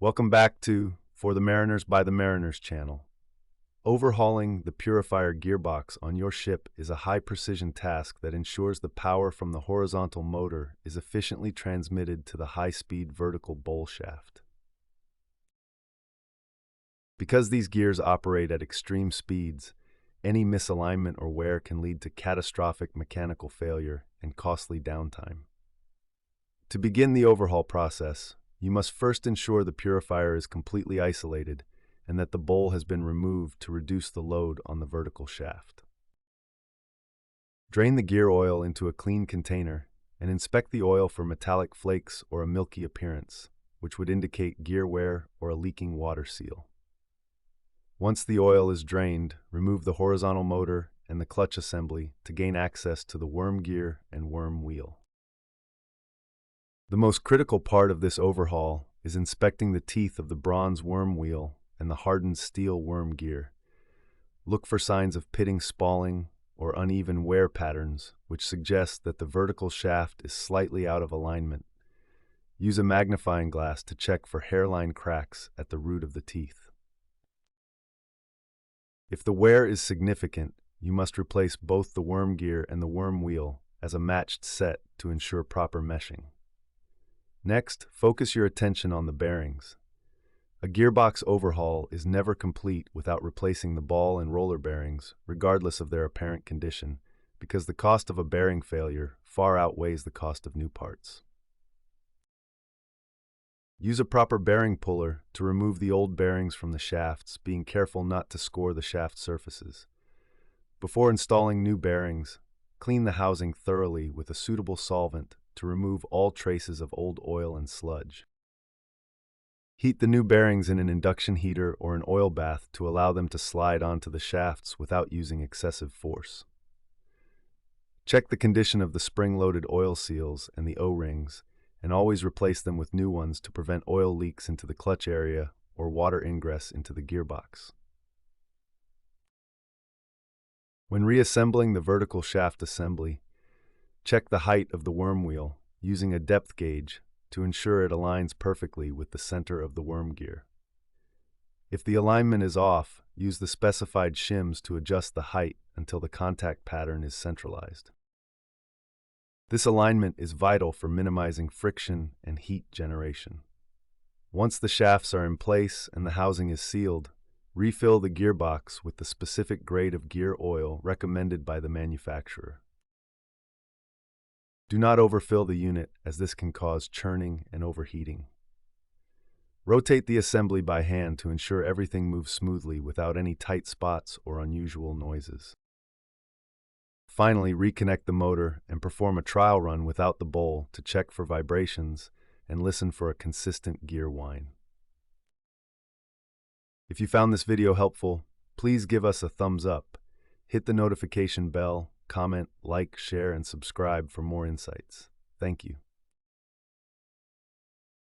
Welcome back to For the Mariners by the Mariners channel. Overhauling the Purifier gearbox on your ship is a high-precision task that ensures the power from the horizontal motor is efficiently transmitted to the high-speed vertical bowl shaft. Because these gears operate at extreme speeds, any misalignment or wear can lead to catastrophic mechanical failure and costly downtime. To begin the overhaul process, you must first ensure the purifier is completely isolated and that the bowl has been removed to reduce the load on the vertical shaft. Drain the gear oil into a clean container and inspect the oil for metallic flakes or a milky appearance, which would indicate gear wear or a leaking water seal. Once the oil is drained, remove the horizontal motor and the clutch assembly to gain access to the worm gear and worm wheel. The most critical part of this overhaul is inspecting the teeth of the bronze worm wheel and the hardened steel worm gear. Look for signs of pitting spalling or uneven wear patterns, which suggest that the vertical shaft is slightly out of alignment. Use a magnifying glass to check for hairline cracks at the root of the teeth. If the wear is significant, you must replace both the worm gear and the worm wheel as a matched set to ensure proper meshing. Next, focus your attention on the bearings. A gearbox overhaul is never complete without replacing the ball and roller bearings, regardless of their apparent condition, because the cost of a bearing failure far outweighs the cost of new parts. Use a proper bearing puller to remove the old bearings from the shafts, being careful not to score the shaft surfaces. Before installing new bearings, clean the housing thoroughly with a suitable solvent to remove all traces of old oil and sludge. Heat the new bearings in an induction heater or an oil bath to allow them to slide onto the shafts without using excessive force. Check the condition of the spring-loaded oil seals and the O-rings, and always replace them with new ones to prevent oil leaks into the clutch area or water ingress into the gearbox. When reassembling the vertical shaft assembly, check the height of the worm wheel using a depth gauge to ensure it aligns perfectly with the center of the worm gear. If the alignment is off, use the specified shims to adjust the height until the contact pattern is centralized. This alignment is vital for minimizing friction and heat generation. Once the shafts are in place and the housing is sealed, refill the gearbox with the specific grade of gear oil recommended by the manufacturer. Do not overfill the unit, as this can cause churning and overheating. Rotate the assembly by hand to ensure everything moves smoothly without any tight spots or unusual noises. Finally, reconnect the motor and perform a trial run without the bowl to check for vibrations and listen for a consistent gear whine. If you found this video helpful, please give us a thumbs up, hit the notification bell, comment, like, share, and subscribe for more insights. Thank you.